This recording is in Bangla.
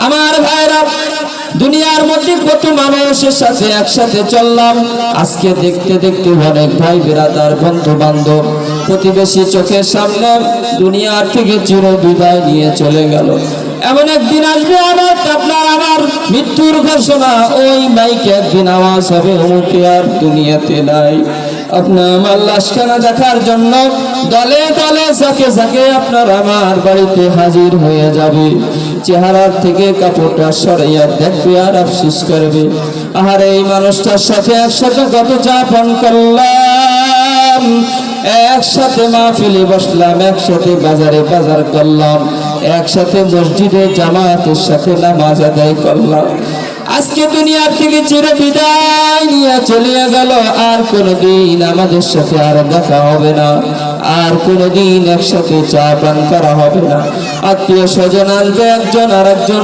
আমার ভাইরা, দুনিয়ার মধ্যে কত মানুষের সাথে একসাথে চললাম, আজকে দেখতে দেখতে অনেক ভাই বিরাদার, বন্ধু বান্ধব, প্রতিবেশী চোখের সামনে দুনিয়ার থেকে চির বিদায় নিয়ে চলে গেল। এমন একদিন আসবে আবার আপনার আমার মৃত্যুর ঘোষণা, ওই মাইকে একদিন আওয়াজ হবে অমুকে আর দুনিয়াতে নাই। আপনার আমার লাশখানা দেখার জন্য দলে দলে ঝাঁকে ঝাঁকে আপনার আমার বাড়িতে হাজির হয়ে যাবে। চেহারার থেকে কাপড়টা সরাইয়া দেখবে আর আফসোস করবে, আর এই মানুষটার সাথে একসাথে কত চা পান করলাম, একসাথে মাহফিলে বসলাম, একসাথে বাজারে বাজার করলাম, একসাথে মসজিদে জামাতের সাথে নামাজ আদায় করলাম। আজকে দুনিয়ার থেকে চির বিদায় নিয়ে চলে গেল, আর কোনোদিন আমাদের সাথে আর দেখা হবে না, আর কোনোদিন একসাথে চা পান করা হবে না। আত্মীয় স্বজন আসবে একজন আর একজন